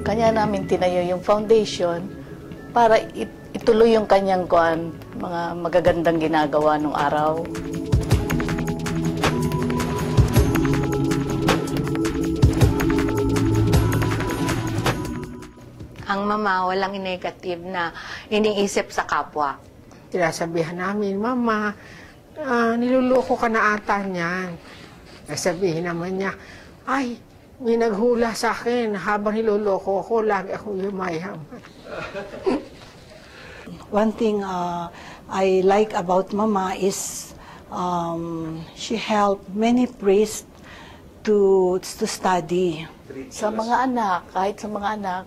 Kanya namin tinayo yung foundation para ituloy yung kanyang mga magagandang ginagawa nung araw. Ang mama, walang negative na iniisip sa kapwa. Sinasabihan namin, Mama, niluloko ka na ata niyan. Sabihin naman niya, ay, may naghula sa akin habang niluloko ko, lagi akong yumayaman. One thing I like about Mama is she helped many priests to study. Sa mga anak, kahit sa mga anak,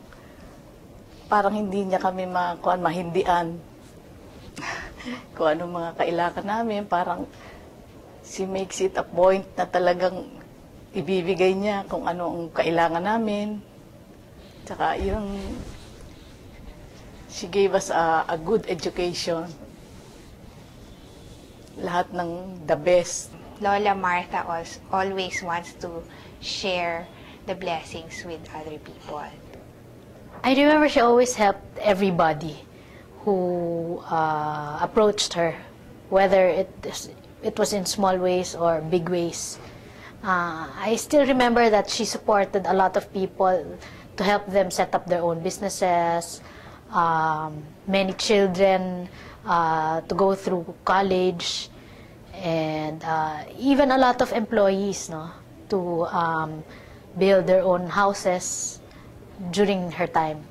parang hindi niya kami mahindian. Kung ano mga kailangan namin, parang she makes it a point na talagang ibibigay niya kung ano ang kailangan namin. Tsaka yung she gave us a good education. Lahat ng the best. Lola Martha always wants to share the blessings with other people. I remember she always helped everybody who approached her, whether it was in small ways or big ways. I still remember that she supported a lot of people to help them set up their own businesses, many children to go through college, and even a lot of employees, to build their own houses during her time.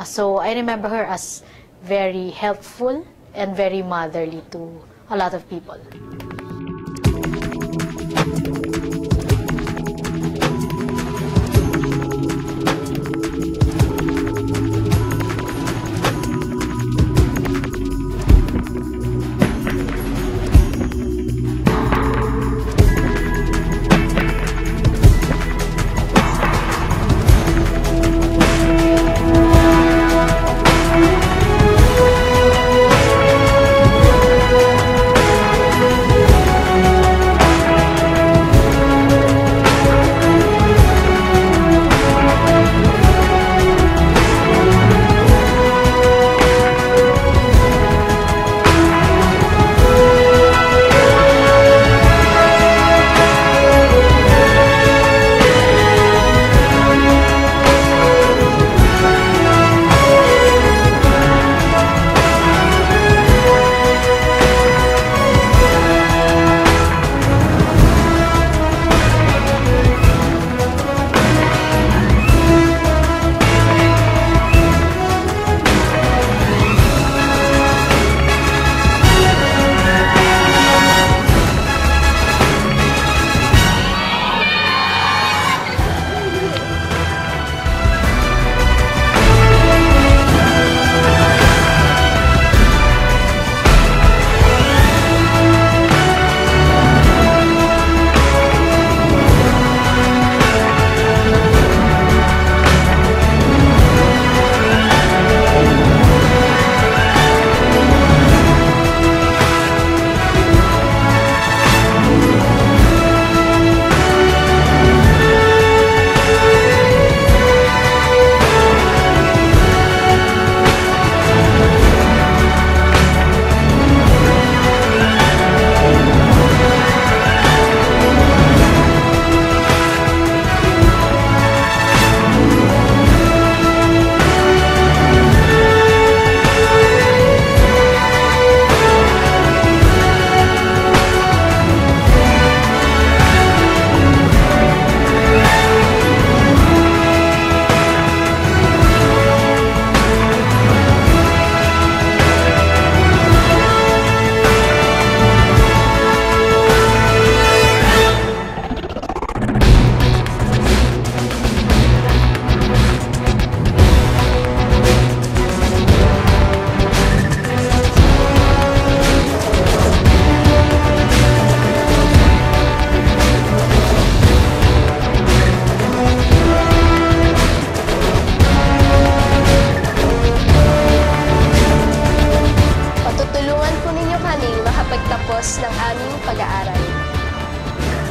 So I remember her as very helpful and very motherly to a lot of people.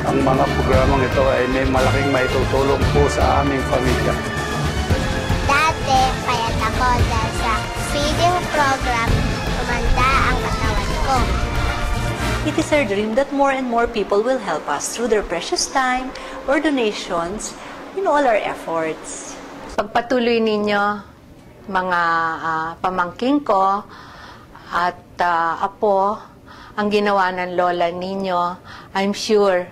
Ang mga programang ito ay may malaking maitutulong po sa aming pamilya. Dati, payat ako dahil sa feeding program, tumanda ang katawan ko. It is our dream that more and more people will help us through their precious time or donations in all our efforts. Pagpatuloy ninyo, mga pamangking ko at apo, ang ginawa ng lola ninyo, I'm sure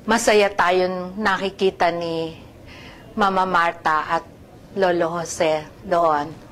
masaya tayong nakikita ni Mama Marta at Lolo Jose doon.